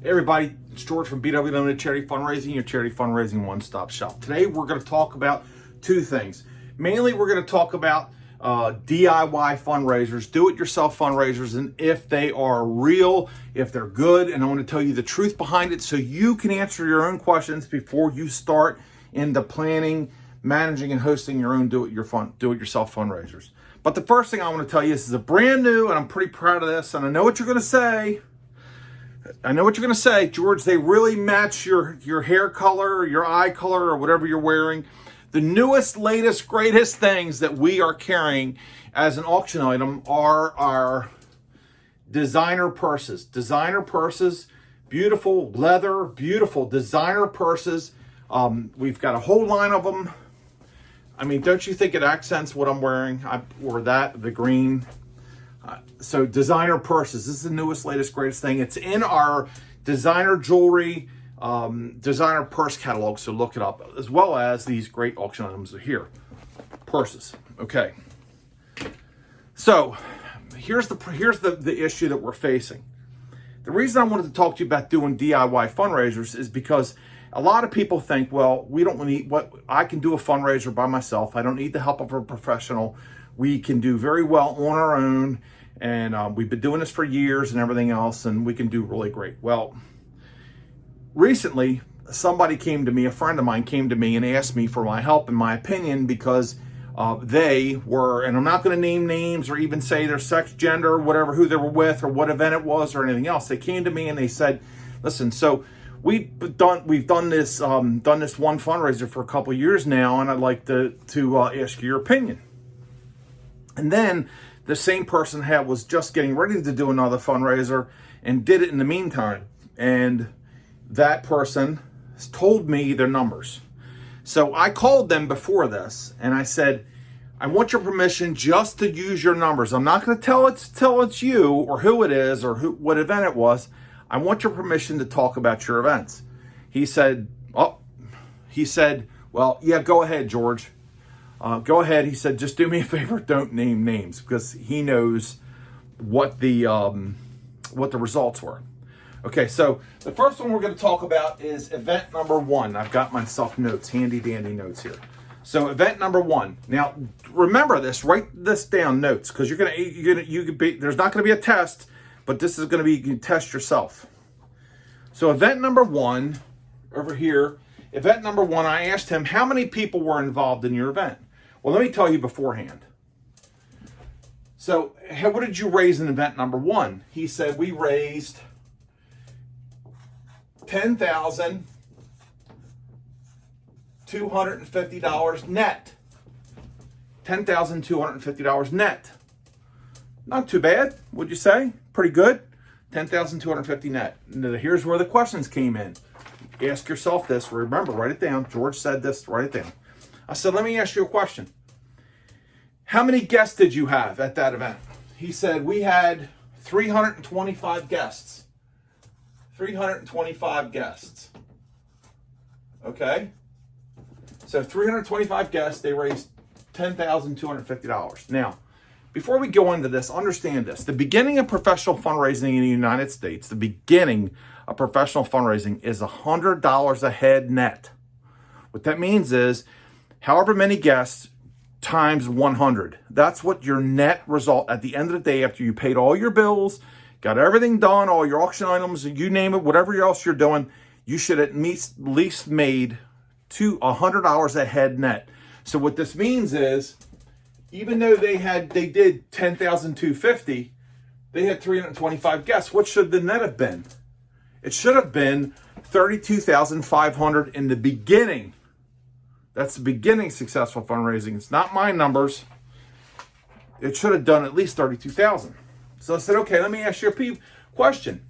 Hey everybody, it's George from BW Limited Charity Fundraising, your charity fundraising one-stop shop. Today we're going to talk about two things. Mainly we're going to talk about DIY fundraisers, do-it-yourself fundraisers, and if they are real, if they're good, and I want to tell you the truth behind it so you can answer your own questions before you start into planning, managing, and hosting your own do-it-yourself fundraisers. But the first thing I want to tell you is a brand new, and I'm pretty proud of this, and I know what you're going to say. George, they really match your hair color, your eye color, or whatever you're wearing. The newest, latest, greatest things that we are carrying as an auction item are our designer purses. Designer purses, beautiful leather, beautiful designer purses. We've got a whole line of them. I mean, don't you think it accents what I'm wearing? I wore that, the green. So designer purses, this is the newest, latest, greatest thing. It's in our designer jewelry, designer purse catalog, so look it up, as well as these great auction items are here. Purses, okay. So here's the issue that we're facing. The reason I wanted to talk to you about doing DIY fundraisers is because a lot of people think, well, we don't need I can do a fundraiser by myself. I don't need the help of a professional. We can do very well on our own, and we've been doing this for years and everything else, and we can do really great. Well, recently, somebody came to me, a friend of mine came to me and asked me for my help and my opinion because they were, and I'm not going to name names or even say their sex, gender, whatever, who they were with or what event it was or anything else. They came to me and they said, listen, so we've done this one fundraiser for a couple of years now, and I'd like to ask your opinion. And then the same person was just getting ready to do another fundraiser and did it in the meantime. And that person told me their numbers. So I called them before this and I said, I want your permission just to use your numbers. I'm not going to tell it's you or who it is or what event it was. I want your permission to talk about your events. He said, well, yeah, go ahead, George. Go ahead. He said, just do me a favor. Don't name names because he knows what the results were. Okay. So the first one we're going to talk about is event number 1. I've got myself notes, handy dandy notes here. So event number 1. Now remember this, write this down, notes, because there's not going to be a test, but this is going to be, you can test yourself. So event number 1 over here, event number 1, I asked him, how many people were involved in your event? Well, let me tell you beforehand. So what did you raise in event number 1? He said, we raised $10,250 net. $10,250 net. Not too bad, would you say? Pretty good. $10,250 net. Now, here's where the questions came in. Ask yourself this. Remember, write it down. George said this. Write it down. I said, let me ask you a question. How many guests did you have at that event? He said, we had 325 guests. 325 guests. Okay? So 325 guests, they raised $10,250. Now, before we go into this, understand this. The beginning of professional fundraising in the United States, the beginning of professional fundraising is $100 a head net. What that means is, however many guests times 100. That's what your net result at the end of the day, after you paid all your bills, got everything done, all your auction items, you name it, whatever else you're doing, you should at least made $100 a head net. So what this means is, even though they did $10,250, they had 325 guests. What should the net have been? It should have been $32,500 in the beginning. That's the beginning successful fundraising. It's not my numbers. It should have done at least $32,000. So I said, okay, let me ask you a question.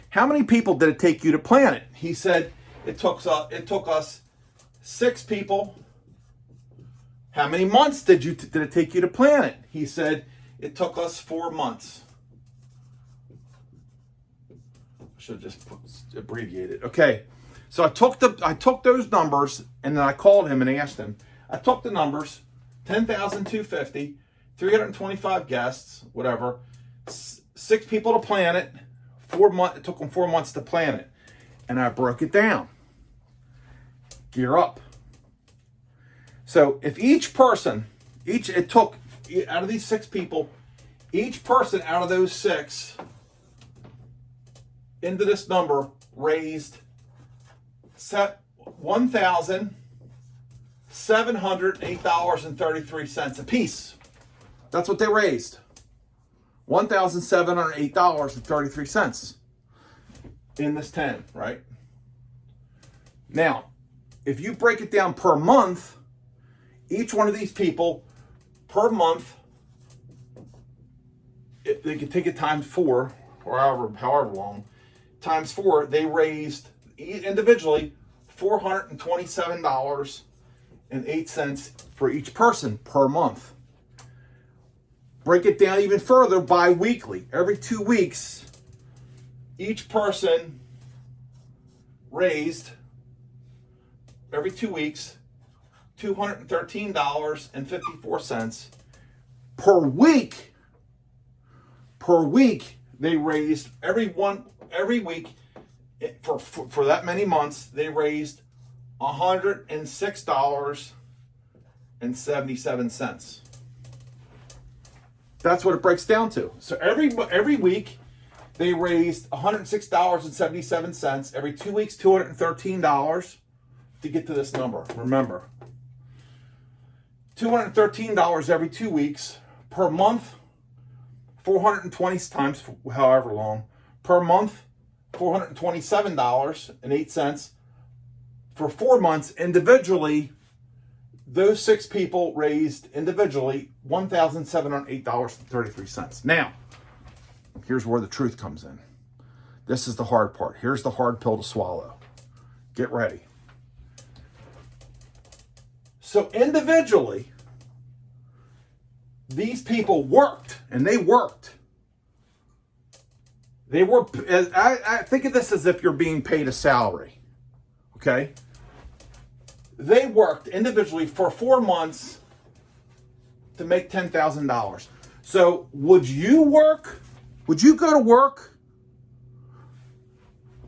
How many people did it take you to plan it? He said, it took us 6 people. How many months did it take you to plan it? He said, it took us 4 months. I should have just abbreviated. Okay. So I took those numbers and then I called him and asked him. I took the numbers, 10,250, 325 guests, whatever, 6 people to plan it, It took them 4 months to plan it. And I broke it down. Gear up. So if each person, it took, out of these 6 people, each person out of those 6 into this number raised $1,708.33 a piece. That's what they raised. $1,708.33 in this 10, right? Now, if you break it down per month, each one of these people per month, they could take it times 4, or however long, times 4, they raised individually $427.08 for each person per month. Break it down even further bi-weekly. Every 2 weeks, each person raised, every 2 weeks, $213.54 per week. Per week, they raised every week for that many months. They raised $106.77. That's what it breaks down to. So every week, they raised $106.77. Every 2 weeks, $213 to get to this number. Remember, $213 every 2 weeks per month, 420 times however long per month, $427.08 for 4 months. Individually, those 6 people raised individually $1,708.33. Now, here's where the truth comes in. This is the hard part. Here's the hard pill to swallow. Get ready. So individually, these people worked, and they worked. They were, I think of this as if you're being paid a salary, okay? They worked individually for 4 months to make $10,000. So would you work? Would you go to work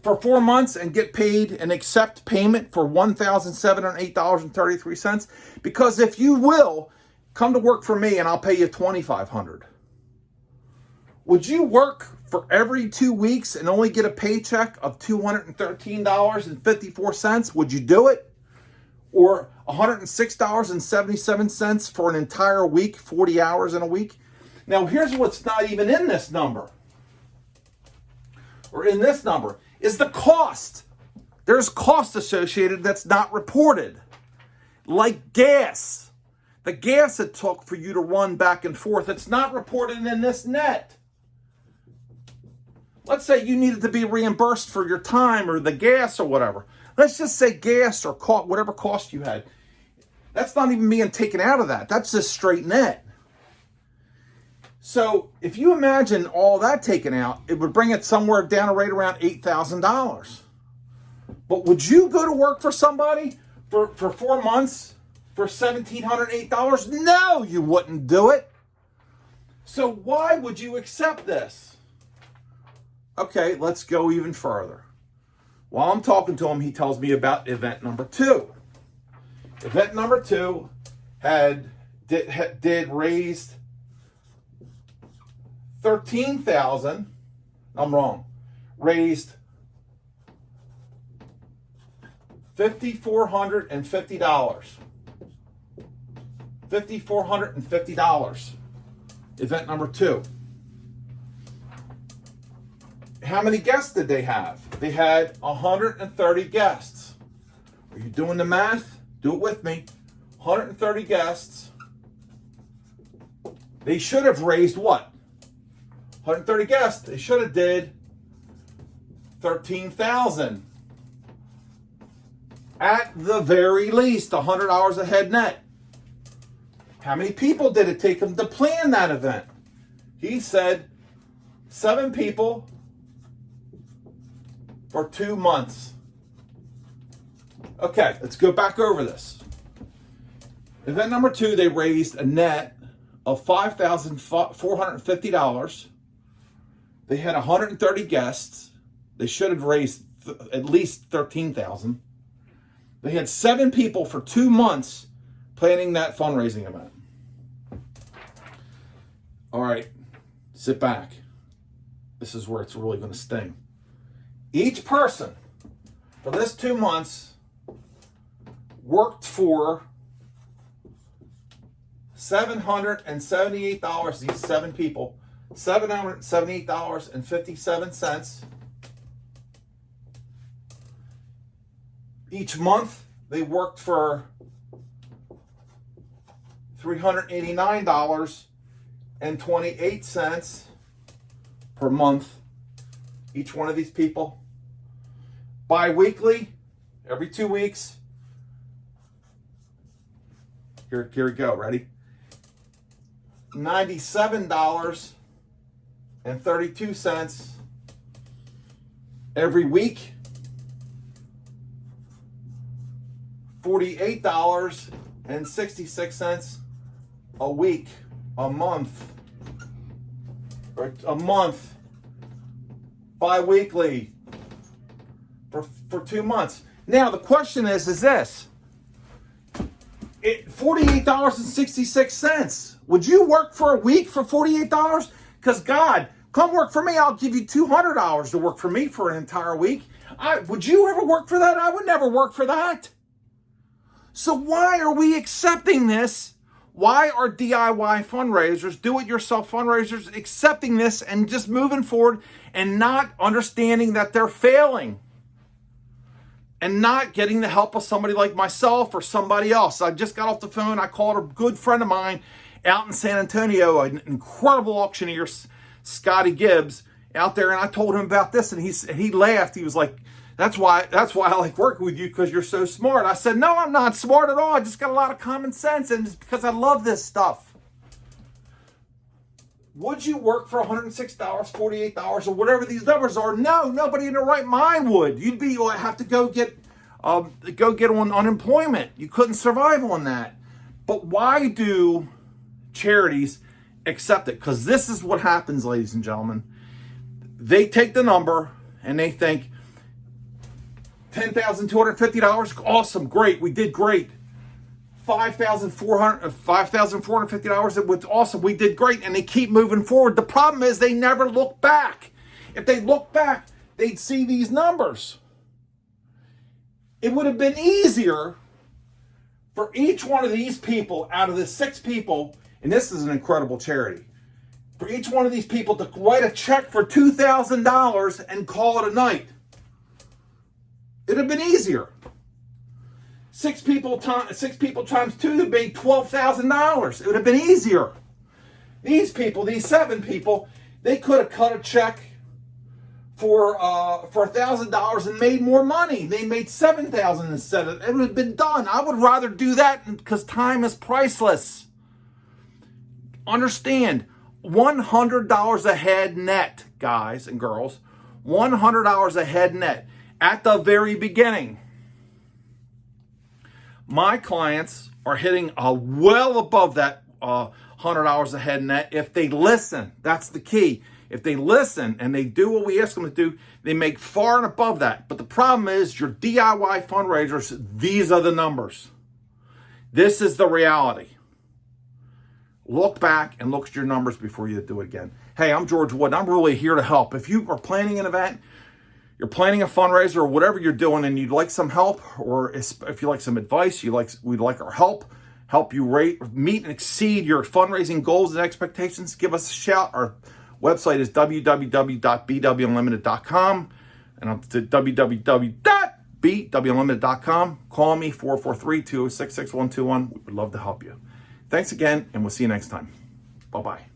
for 4 months and get paid and accept payment for $1,708.33? Because if you will, come to work for me and I'll pay you $2,500. Would you work for every 2 weeks and only get a paycheck of $213.54? Would you do it? Or $106.77 for an entire week, 40 hours in a week? Now, here's what's not even in this number, or in this number, is the cost. There's cost associated that's not reported, like gas. The gas it took for you to run back and forth, it's not reported in this net. Let's say you needed to be reimbursed for your time or the gas or whatever. Let's just say gas or whatever cost you had. That's not even being taken out of that. That's just straight net. So if you imagine all that taken out, it would bring it somewhere down right around $8,000. But would you go to work for somebody for 4 months for $1,708? No, you wouldn't do it. So why would you accept this? Okay, let's go even further. While I'm talking to him, he tells me about event number 2. Event number 2 did raised 13,000. I'm wrong. Raised $5,450. $5,450. Event number 2. How many guests did they have? They had 130 guests. Are you doing the math? Do it with me. 130 guests. They should have raised what? 130 guests. They should have did 13,000. At the very least, $100 a head net. How many people did it take them to plan that event? He said 7 people for 2 months. Okay, let's go back over this. Event number 2, they raised a net of $5,450. They had 130 guests. They should have raised at least $13,000. They had 7 people for 2 months planning that fundraising event. All right, sit back. This is where it's really going to sting. Each person for this 2 months worked for $778. These 7 people, $778.57. Each month they worked for $389.28 per month. Each one of these people. Bi-weekly, every 2 weeks. Here we go. Ready? $97.32 every week. $48.66 a week, a month. Right? A month. Bi-weekly. For 2 months. Now the question is this. $48.66. Would you work for a week for $48? Because God, come work for me. I'll give you $200 to work for me for an entire week. Would you ever work for that? I would never work for that. So why are we accepting this? Why are DIY fundraisers, do-it-yourself fundraisers, accepting this and just moving forward and not understanding that they're failing? And not getting the help of somebody like myself or somebody else. I just got off the phone. I called a good friend of mine out in San Antonio, an incredible auctioneer, Scotty Gibbs, out there, and I told him about this, and he laughed. He was like, "That's why I like working with you, because you're so smart." I said, "No, I'm not smart at all. I just got a lot of common sense, and it's because I love this stuff." Would you work for $106, $48, or whatever these numbers are? No, nobody in their right mind would. You'd have to go get on unemployment. You couldn't survive on that. But why do charities accept it? Because this is what happens, ladies and gentlemen. They take the number and they think $10,250. Awesome, great, we did great. $5,450. It was awesome. We did great. And they keep moving forward. The problem is they never look back. If they look back, they'd see these numbers. It would have been easier for each one of these people, out of the 6 people, and this is an incredible charity, for each one of these people to write a check for $2,000 and call it a night. It would have been easier. 6 people times 2 would be $12,000. It would have been easier. These people, these 7 people, they could have cut a check for $1,000 and made more money. They made $7,000 instead of it. Would have been done. I would rather do that because time is priceless. Understand, $100 a head net, guys and girls. $100 a head net at the very beginning. My clients are hitting well above that $100 a head net if they listen. That's the key. If they listen and they do what we ask them to do, they make far and above that. But the problem is, your DIY fundraisers, these are the numbers. This is the reality. Look back and look at your numbers before you do it again. Hey, I'm George Wood, and I'm really here to help. If you are planning an event, you're planning a fundraiser, or whatever you're doing, and you'd like some help, or if you like some advice, we'd like our help you meet and exceed your fundraising goals and expectations, give us a shout. Our website is www.bwunlimited.com, and on to www.bwunlimited.com. Call me, 443-206-6121. We would love to help you. Thanks again, and we'll see you next time. Bye-bye.